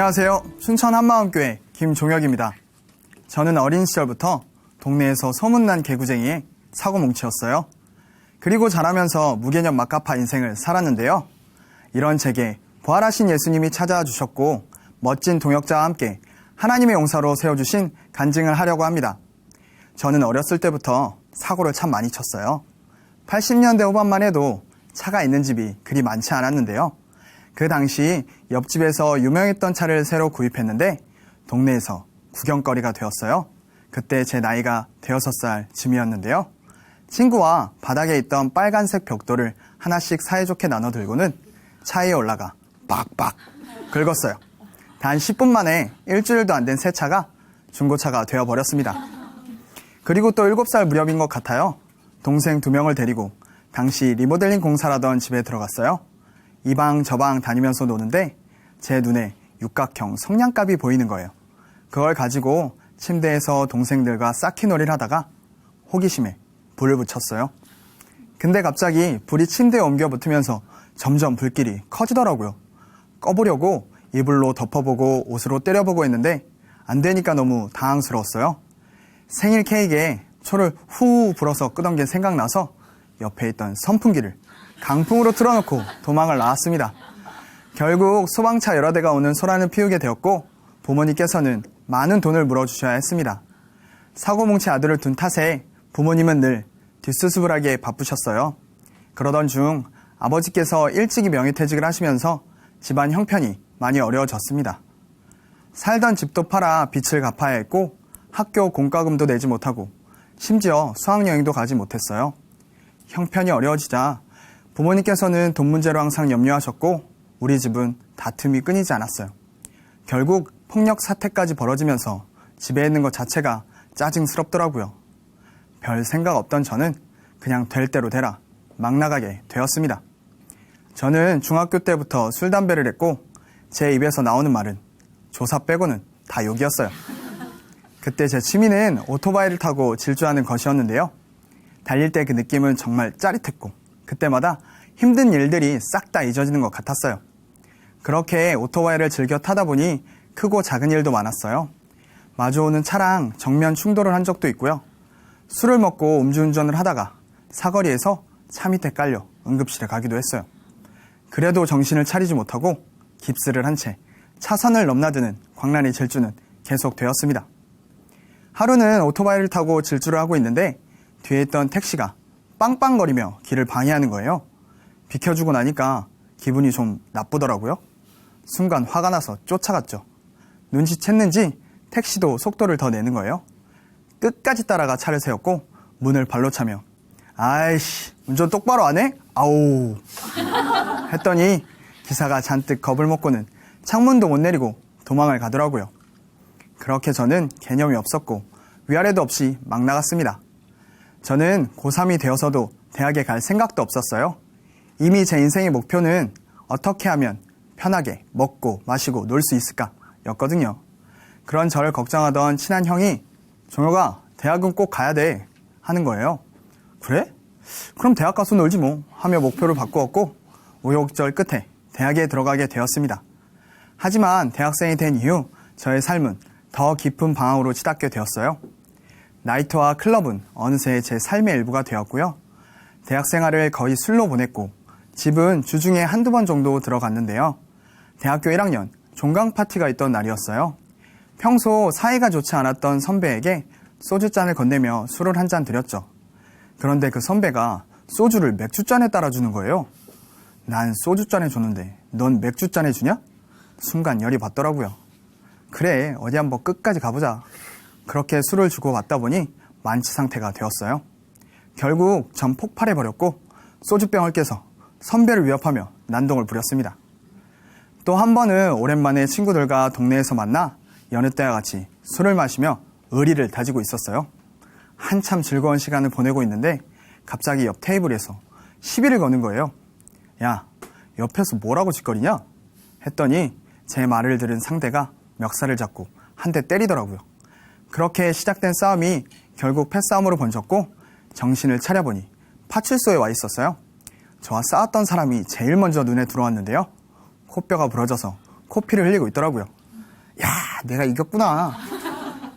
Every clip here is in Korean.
안녕하세요. 춘천 한마음교회 김종혁입니다. 저는 어린 시절부터 동네에서 소문난 개구쟁이의 사고뭉치였어요. 그리고 자라면서 무개념 막가파 인생을 살았는데요. 이런 제게 부활하신 예수님이 찾아와 주셨고 멋진 동역자와 함께 하나님의 용사로 세워주신 간증을 하려고 합니다. 저는 어렸을 때부터 사고를 참 많이 쳤어요. 80년대 후반만 해도 차가 있는 집이 그리 많지 않았는데요. 그 당시 옆집에서 유명했던 차를 새로 구입했는데 동네에서 구경거리가 되었어요. 그때 제 나이가 6살 쯤이었는데요. 친구와 바닥에 있던 빨간색 벽돌을 하나씩 사이좋게 나눠 들고는 차에 올라가 빡빡 긁었어요. 단 10분 만에 일주일도 안 된 새 차가 중고차가 되어버렸습니다. 그리고 또 7살 무렵인 것 같아요. 동생 2명을 데리고 당시 리모델링 공사라던 집에 들어갔어요. 이 방 저 방 다니면서 노는데 제 눈에 육각형 성냥갑이 보이는 거예요. 그걸 가지고 침대에서 동생들과 쌓기놀이를 하다가 호기심에 불을 붙였어요. 근데 갑자기 불이 침대에 옮겨 붙으면서 점점 불길이 커지더라고요. 꺼보려고 이불로 덮어보고 옷으로 때려보고 했는데 안 되니까 너무 당황스러웠어요. 생일 케이크에 초를 후 불어서 끄던 게 생각나서 옆에 있던 선풍기를 강풍으로 틀어놓고 도망을 나왔습니다. 결국 소방차 여러 대가 오는 소란을 피우게 되었고 부모님께서는 많은 돈을 물어주셔야 했습니다. 사고뭉치 아들을 둔 탓에 부모님은 늘 뒷수습을하기에 바쁘셨어요. 그러던 중 아버지께서 일찍이 명예퇴직을 하시면서 집안 형편이 많이 어려워졌습니다. 살던 집도 팔아 빚을 갚아야 했고 학교 공과금도 내지 못하고 심지어 수학여행도 가지 못했어요. 형편이 어려워지자 부모님께서는 돈 문제로 항상 염려하셨고 우리 집은 다툼이 끊이지 않았어요. 결국 폭력 사태까지 벌어지면서 집에 있는 것 자체가 짜증스럽더라고요. 별 생각 없던 저는 그냥 될 대로 되라 막 나가게 되었습니다. 저는 중학교 때부터 술, 담배를 했고 제 입에서 나오는 말은 조사 빼고는 다 욕이었어요. 그때 제 취미는 오토바이를 타고 질주하는 것이었는데요. 달릴 때 그 느낌은 정말 짜릿했고 그때마다 힘든 일들이 싹 다 잊어지는 것 같았어요. 그렇게 오토바이를 즐겨 타다 보니 크고 작은 일도 많았어요. 마주오는 차랑 정면 충돌을 한 적도 있고요. 술을 먹고 음주운전을 하다가 사거리에서 차 밑에 깔려 응급실에 가기도 했어요. 그래도 정신을 차리지 못하고 깁스를 한 채 차선을 넘나드는 광란의 질주는 계속되었습니다. 하루는 오토바이를 타고 질주를 하고 있는데 뒤에 있던 택시가 빵빵거리며 길을 방해하는 거예요. 비켜주고 나니까 기분이 좀 나쁘더라고요. 순간 화가 나서 쫓아갔죠. 눈치챘는지 택시도 속도를 더 내는 거예요. 끝까지 따라가 차를 세웠고 문을 발로 차며 아이씨 운전 똑바로 안 해? 아우 했더니 기사가 잔뜩 겁을 먹고는 창문도 못 내리고 도망을 가더라고요. 그렇게 저는 개념이 없었고 위아래도 없이 막 나갔습니다. 저는 고3이 되어서도 대학에 갈 생각도 없었어요. 이미 제 인생의 목표는 어떻게 하면 편하게 먹고 마시고 놀 수 있을까 였거든요. 그런 저를 걱정하던 친한 형이 종혁아 대학은 꼭 가야 돼 하는 거예요. 그래? 그럼 대학 가서 놀지 뭐 하며 목표를 바꾸었고 우여곡절 끝에 대학에 들어가게 되었습니다. 하지만 대학생이 된 이후 저의 삶은 더 깊은 방황으로 치닫게 되었어요. 나이트와 클럽은 어느새 제 삶의 일부가 되었고요. 대학 생활을 거의 술로 보냈고 집은 주중에 한두 번 정도 들어갔는데요. 대학교 1학년 종강 파티가 있던 날이었어요. 평소 사이가 좋지 않았던 선배에게 소주잔을 건네며 술을 한 잔 드렸죠. 그런데 그 선배가 소주를 맥주잔에 따라주는 거예요. 난 소주잔에 줬는데 넌 맥주잔에 주냐? 순간 열이 받더라고요. 그래 어디 한번 끝까지 가보자. 그렇게 술을 주고 받다 보니 만취 상태가 되었어요. 결국 전 폭발해버렸고 소주병을 깨서 선배를 위협하며 난동을 부렸습니다. 또 한 번은 오랜만에 친구들과 동네에서 만나 여느 때와 같이 술을 마시며 의리를 다지고 있었어요. 한참 즐거운 시간을 보내고 있는데 갑자기 옆 테이블에서 시비를 거는 거예요. 야, 옆에서 뭐라고 짓거리냐? 했더니 제 말을 들은 상대가 멱살을 잡고 한 대 때리더라고요. 그렇게 시작된 싸움이 결국 패싸움으로 번졌고 정신을 차려보니 파출소에 와 있었어요. 저와 싸웠던 사람이 제일 먼저 눈에 들어왔는데요. 코뼈가 부러져서 코피를 흘리고 있더라고요. 야, 내가 이겼구나.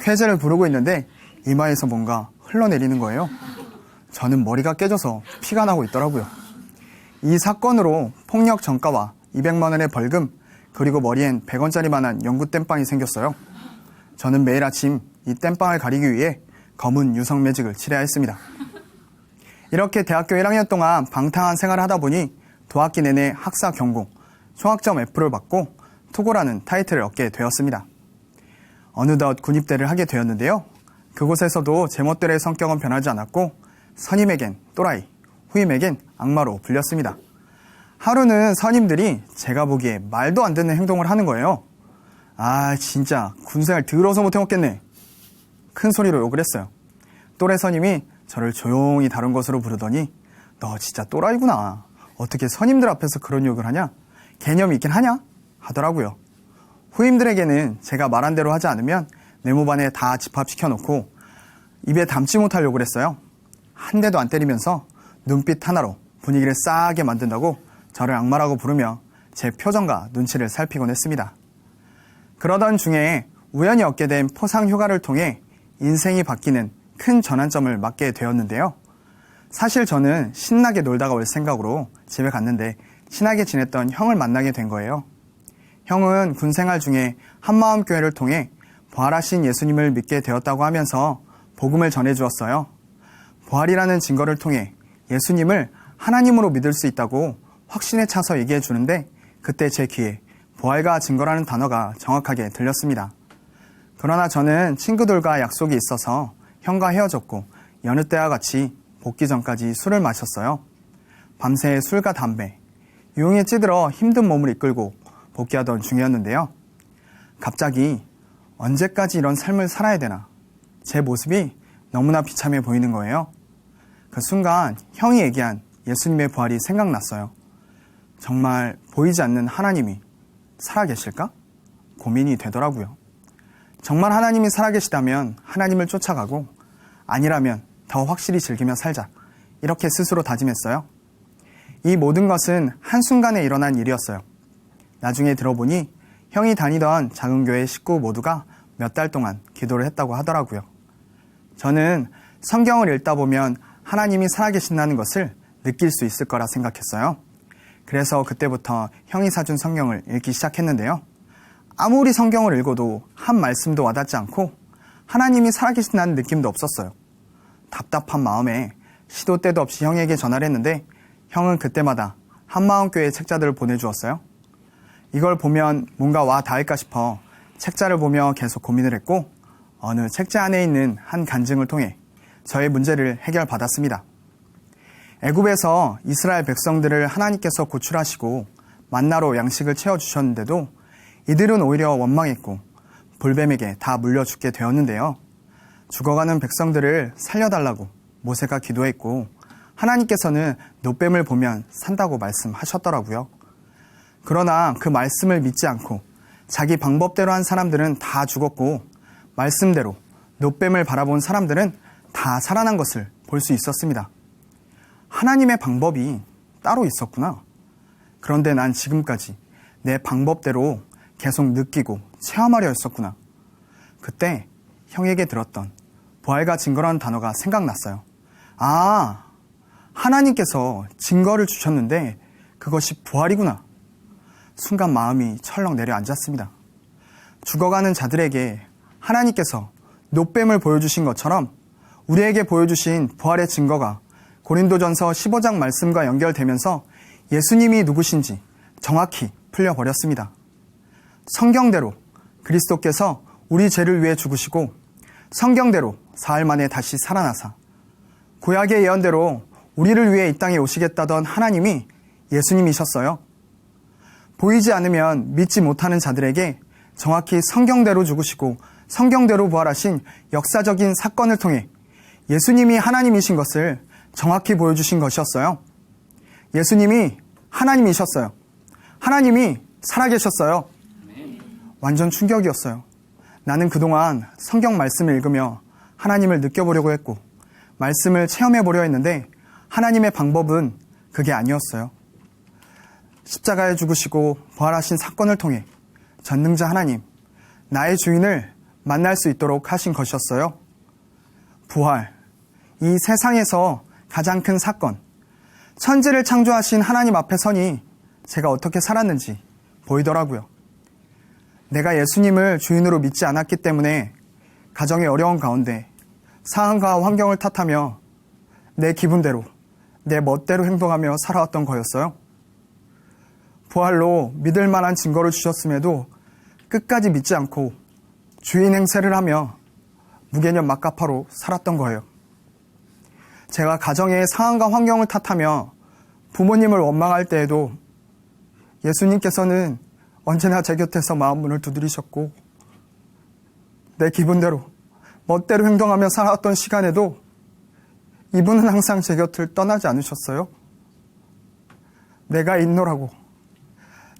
쾌재를 부르고 있는데 이마에서 뭔가 흘러내리는 거예요. 저는 머리가 깨져서 피가 나고 있더라고요. 이 사건으로 폭력 전가와 200만 원의 벌금, 그리고 머리엔 100원짜리만한 영구 땜빵이 생겼어요. 저는 매일 아침 이 땜빵을 가리기 위해 검은 유성 매직을 칠해야 했습니다. 이렇게 대학교 1학년 동안 방탕한 생활을 하다 보니 도학기 내내 학사 경공, 총학점 F를 받고 투고라는 타이틀을 얻게 되었습니다. 어느덧 군입대를 하게 되었는데요. 그곳에서도 제멋대로의 성격은 변하지 않았고 선임에겐 또라이, 후임에겐 악마로 불렸습니다. 하루는 선임들이 제가 보기에 말도 안 되는 행동을 하는 거예요. 아, 진짜 군생활 더러워서 못해 먹겠네. 큰 소리로 욕을 했어요. 또래 선임이 저를 조용히 다른 곳으로 부르더니 너 진짜 또라이구나. 어떻게 선임들 앞에서 그런 욕을 하냐? 개념이 있긴 하냐? 하더라고요. 후임들에게는 제가 말한 대로 하지 않으면 내무반에 다 집합시켜놓고 입에 담지 못할 욕을 했어요. 한 대도 안 때리면서 눈빛 하나로 분위기를 싸하게 만든다고 저를 악마라고 부르며 제 표정과 눈치를 살피곤 했습니다. 그러던 중에 우연히 얻게 된 포상 휴가를 통해 인생이 바뀌는 큰 전환점을 맞게 되었는데요. 사실 저는 신나게 놀다가 올 생각으로 집에 갔는데 친하게 지냈던 형을 만나게 된 거예요. 형은 군생활 중에 한마음교회를 통해 부활하신 예수님을 믿게 되었다고 하면서 복음을 전해주었어요. 부활이라는 증거를 통해 예수님을 하나님으로 믿을 수 있다고 확신에 차서 얘기해 주는데 그때 제 귀에 부활과 증거라는 단어가 정확하게 들렸습니다. 그러나 저는 친구들과 약속이 있어서 형과 헤어졌고 여느 때와 같이 복귀 전까지 술을 마셨어요. 밤새 술과 담배, 유흥에 찌들어 힘든 몸을 이끌고 복귀하던 중이었는데요. 갑자기 언제까지 이런 삶을 살아야 되나? 제 모습이 너무나 비참해 보이는 거예요. 그 순간 형이 얘기한 예수님의 부활이 생각났어요. 정말 보이지 않는 하나님이 살아계실까? 고민이 되더라고요. 정말 하나님이 살아계시다면 하나님을 쫓아가고 아니라면 더 확실히 즐기며 살자. 이렇게 스스로 다짐했어요. 이 모든 것은 한순간에 일어난 일이었어요. 나중에 들어보니 형이 다니던 작은 교회 식구 모두가 몇 달 동안 기도를 했다고 하더라고요. 저는 성경을 읽다 보면 하나님이 살아계신다는 것을 느낄 수 있을 거라 생각했어요. 그래서 그때부터 형이 사준 성경을 읽기 시작했는데요. 아무리 성경을 읽어도 한 말씀도 와닿지 않고 하나님이 살아계신다는 느낌도 없었어요. 답답한 마음에 시도 때도 없이 형에게 전화를 했는데 형은 그때마다 한마음교회 책자들을 보내주었어요. 이걸 보면 뭔가 와 닿을까 싶어 책자를 보며 계속 고민을 했고 어느 책자 안에 있는 한 간증을 통해 저의 문제를 해결받았습니다. 애굽에서 이스라엘 백성들을 하나님께서 구출하시고 만나로 양식을 채워주셨는데도 이들은 오히려 원망했고 불뱀에게 다 물려 죽게 되었는데요. 죽어가는 백성들을 살려달라고 모세가 기도했고 하나님께서는 노뱀을 보면 산다고 말씀하셨더라고요. 그러나 그 말씀을 믿지 않고 자기 방법대로 한 사람들은 다 죽었고 말씀대로 노뱀을 바라본 사람들은 다 살아난 것을 볼 수 있었습니다. 하나님의 방법이 따로 있었구나. 그런데 난 지금까지 내 방법대로 계속 느끼고 체험하려 했었구나. 그때 형에게 들었던 부활과 증거라는 단어가 생각났어요. 아, 하나님께서 증거를 주셨는데 그것이 부활이구나. 순간 마음이 철렁 내려앉았습니다. 죽어가는 자들에게 하나님께서 노뱀을 보여주신 것처럼 우리에게 보여주신 부활의 증거가 고린도전서 15장 말씀과 연결되면서 예수님이 누구신지 정확히 풀려버렸습니다. 성경대로 그리스도께서 우리 죄를 위해 죽으시고 성경대로 사흘 만에 다시 살아나사 구약의 예언대로 우리를 위해 이 땅에 오시겠다던 하나님이 예수님이셨어요. 보이지 않으면 믿지 못하는 자들에게 정확히 성경대로 죽으시고 성경대로 부활하신 역사적인 사건을 통해 예수님이 하나님이신 것을 정확히 보여주신 것이었어요. 예수님이 하나님이셨어요. 하나님이 살아계셨어요. 완전 충격이었어요. 나는 그동안 성경 말씀을 읽으며 하나님을 느껴보려고 했고 말씀을 체험해보려 했는데 하나님의 방법은 그게 아니었어요. 십자가에 죽으시고 부활하신 사건을 통해 전능자 하나님, 나의 주인을 만날 수 있도록 하신 것이었어요. 부활, 이 세상에서 가장 큰 사건, 천지를 창조하신 하나님 앞에 서니 제가 어떻게 살았는지 보이더라고요. 내가 예수님을 주인으로 믿지 않았기 때문에 가정의 어려운 가운데 상황과 환경을 탓하며 내 기분대로, 내 멋대로 행동하며 살아왔던 거였어요. 부활로 믿을 만한 증거를 주셨음에도 끝까지 믿지 않고 주인 행세를 하며 무개념 막가파로 살았던 거예요. 제가 가정의 상황과 환경을 탓하며 부모님을 원망할 때에도 예수님께서는 언제나 제 곁에서 마음문을 두드리셨고, 내 기분대로 멋대로 행동하며 살아왔던 시간에도 이분은 항상 제 곁을 떠나지 않으셨어요. 내가 있노라고,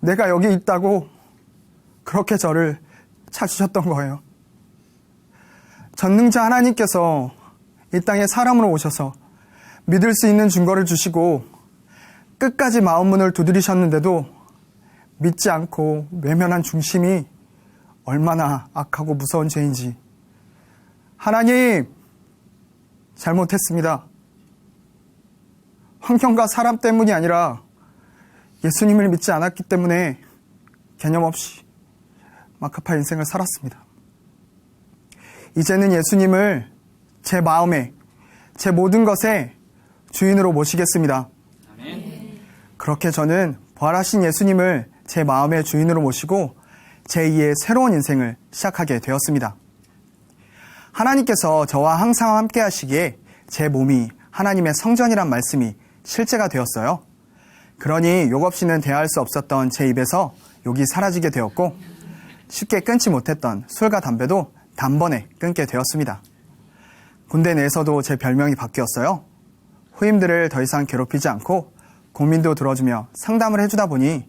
내가 여기 있다고 그렇게 저를 찾으셨던 거예요. 전능자 하나님께서 이 땅에 사람으로 오셔서 믿을 수 있는 증거를 주시고 끝까지 마음문을 두드리셨는데도 믿지 않고 외면한 중심이 얼마나 악하고 무서운 죄인지. 하나님, 잘못했습니다. 환경과 사람 때문이 아니라 예수님을 믿지 않았기 때문에 개념 없이 막가파 인생을 살았습니다. 이제는 예수님을 제 마음에, 제 모든 것에 주인으로 모시겠습니다. 아멘. 그렇게 저는 부활하신 예수님을 제 마음의 주인으로 모시고 제2의 새로운 인생을 시작하게 되었습니다. 하나님께서 저와 항상 함께 하시기에 제 몸이 하나님의 성전이란 말씀이 실제가 되었어요. 그러니 욕 없이는 대할 수 없었던 제 입에서 욕이 사라지게 되었고, 쉽게 끊지 못했던 술과 담배도 단번에 끊게 되었습니다. 군대 내에서도 제 별명이 바뀌었어요. 후임들을 더 이상 괴롭히지 않고 고민도 들어주며 상담을 해주다 보니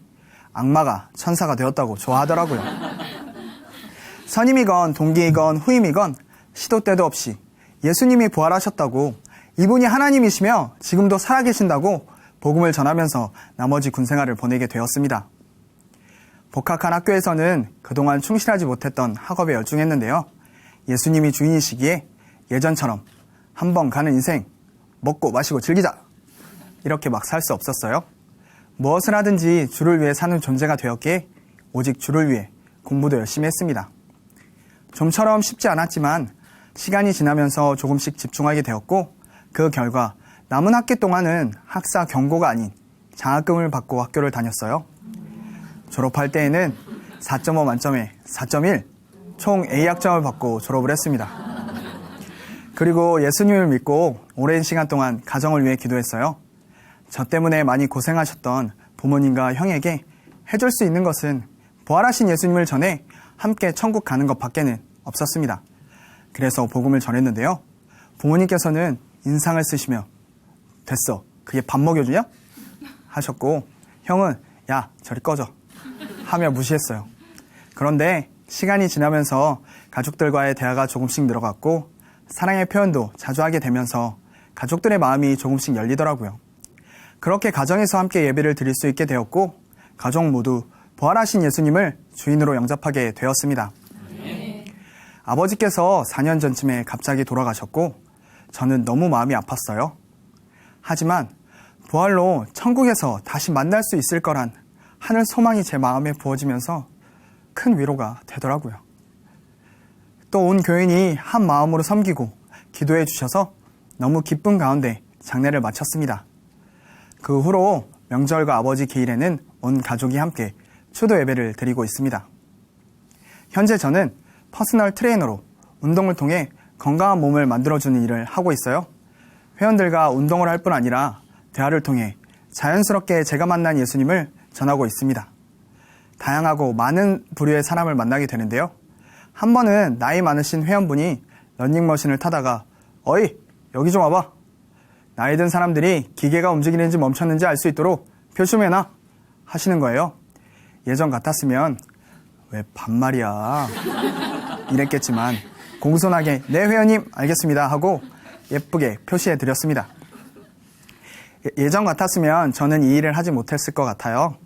악마가 천사가 되었다고 좋아하더라고요. 선임이건 동기이건 후임이건 시도 때도 없이 예수님이 부활하셨다고, 이분이 하나님이시며 지금도 살아계신다고 복음을 전하면서 나머지 군생활을 보내게 되었습니다. 복학한 학교에서는 그동안 충실하지 못했던 학업에 열중했는데요. 예수님이 주인이시기에 예전처럼 한 번 가는 인생 먹고 마시고 즐기자, 이렇게 막 살 수 없었어요. 무엇을 하든지 주를 위해 사는 존재가 되었기에 오직 주를 위해 공부도 열심히 했습니다. 좀처럼 쉽지 않았지만 시간이 지나면서 조금씩 집중하게 되었고, 그 결과 남은 학기 동안은 학사 경고가 아닌 장학금을 받고 학교를 다녔어요. 졸업할 때에는 4.5 만점에 4.1, 총 A학점을 받고 졸업을 했습니다. 그리고 예수님을 믿고 오랜 시간 동안 가정을 위해 기도했어요. 저 때문에 많이 고생하셨던 부모님과 형에게 해줄 수 있는 것은 부활하신 예수님을 전해 함께 천국 가는 것 밖에는 없었습니다. 그래서 복음을 전했는데요. 부모님께서는 인상을 쓰시며 됐어, 그게 밥 먹여주냐? 하셨고, 형은 야, 저리 꺼져 하며 무시했어요. 그런데 시간이 지나면서 가족들과의 대화가 조금씩 늘어갔고, 사랑의 표현도 자주 하게 되면서 가족들의 마음이 조금씩 열리더라고요. 그렇게 가정에서 함께 예배를 드릴 수 있게 되었고, 가족 모두 부활하신 예수님을 주인으로 영접하게 되었습니다. 네. 아버지께서 4년 전쯤에 갑자기 돌아가셨고 저는 너무 마음이 아팠어요. 하지만 부활로 천국에서 다시 만날 수 있을 거란 하늘 소망이 제 마음에 부어지면서 큰 위로가 되더라고요. 또 온 교인이 한 마음으로 섬기고 기도해 주셔서 너무 기쁜 가운데 장례를 마쳤습니다. 그 후로 명절과 아버지 기일에는 온 가족이 함께 추도 예배를 드리고 있습니다. 현재 저는 퍼스널 트레이너로 운동을 통해 건강한 몸을 만들어주는 일을 하고 있어요. 회원들과 운동을 할 뿐 아니라 대화를 통해 자연스럽게 제가 만난 예수님을 전하고 있습니다. 다양하고 많은 부류의 사람을 만나게 되는데요. 한 번은 나이 많으신 회원분이 러닝머신을 타다가 어이, 여기 좀 와봐. 나이 든 사람들이 기계가 움직이는지 멈췄는지 알 수 있도록 표시 좀 해놔 하시는 거예요. 예전 같았으면 왜 반말이야 이랬겠지만 공손하게 네 회원님 알겠습니다 하고 예쁘게 표시해 드렸습니다. 예전 같았으면 저는 이 일을 하지 못했을 것 같아요.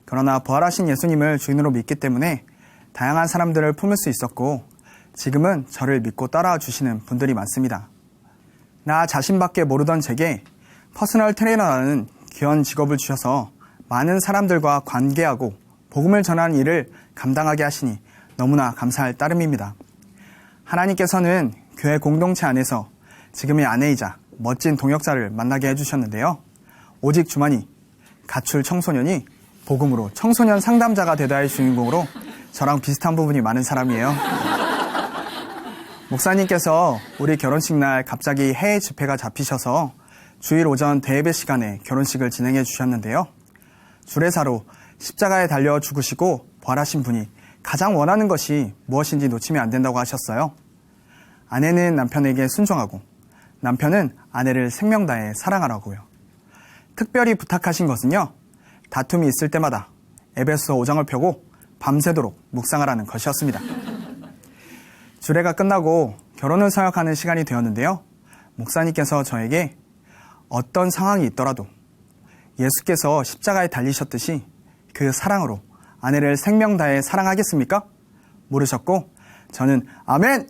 그러나 부활하신 예수님을 주인으로 믿기 때문에 다양한 사람들을 품을 수 있었고 지금은 저를 믿고 따라와 주시는 분들이 많습니다. 나 자신밖에 모르던 제게 퍼스널 트레이너라는 귀한 직업을 주셔서 많은 사람들과 관계하고 복음을 전하는 일을 감당하게 하시니 너무나 감사할 따름입니다. 하나님께서는 교회 공동체 안에서 지금의 아내이자 멋진 동역자를 만나게 해주셨는데요. 오직 주만이 가출 청소년이 복음으로 청소년 상담자가 되다의 주인공으로 저랑 비슷한 부분이 많은 사람이에요. 목사님께서 우리 결혼식 날 갑자기 해외 집회가 잡히셔서 주일 오전 대예배 시간에 결혼식을 진행해 주셨는데요. 주례사로 십자가에 달려 죽으시고 부활하신 분이 가장 원하는 것이 무엇인지 놓치면 안 된다고 하셨어요. 아내는 남편에게 순종하고 남편은 아내를 생명 다해 사랑하라고요. 특별히 부탁하신 것은요. 다툼이 있을 때마다 에베소서 5장을 펴고 밤새도록 묵상하라는 것이었습니다. 주례가 끝나고 결혼을 서약하는 시간이 되었는데요. 목사님께서 저에게 어떤 상황이 있더라도 예수께서 십자가에 달리셨듯이 그 사랑으로 아내를 생명 다해 사랑하겠습니까? 물으셨고 저는 아멘!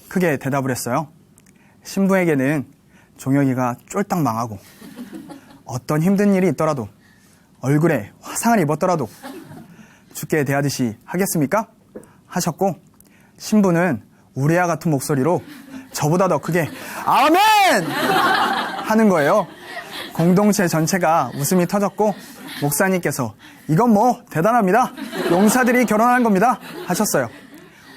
크게 대답을 했어요. 신부에게는 종혁이가 쫄딱 망하고 어떤 힘든 일이 있더라도 얼굴에 화상을 입었더라도 죽게 대하듯이 하겠습니까? 하셨고 신부는 우리와 같은 목소리로 저보다 더 크게 아멘! 하는 거예요. 공동체 전체가 웃음이 터졌고 목사님께서 이건 뭐 대단합니다. 용사들이 결혼하는 겁니다. 하셨어요.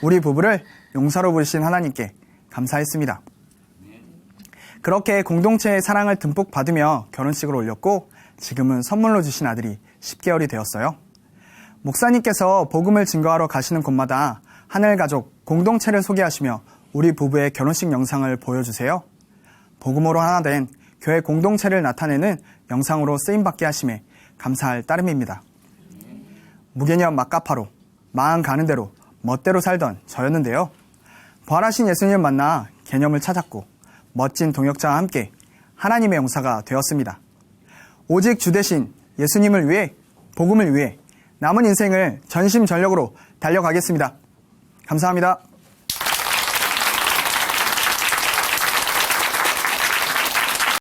우리 부부를 용사로 부르신 하나님께 감사했습니다. 그렇게 공동체의 사랑을 듬뿍 받으며 결혼식을 올렸고 지금은 선물로 주신 아들이 10개월이 되었어요. 목사님께서 복음을 증거하러 가시는 곳마다 하늘가족 공동체를 소개하시며 우리 부부의 결혼식 영상을 보여주세요. 복음으로 하나 된 교회 공동체를 나타내는 영상으로 쓰임받게 하심에 감사할 따름입니다. 무개념 막가파로 마음 가는 대로 멋대로 살던 저였는데요. 부활하신 예수님을 만나 개념을 찾았고 멋진 동역자와 함께 하나님의 용사가 되었습니다. 오직 주 대신 예수님을 위해 복음을 위해 남은 인생을 전심전력으로 달려가겠습니다. 감사합니다.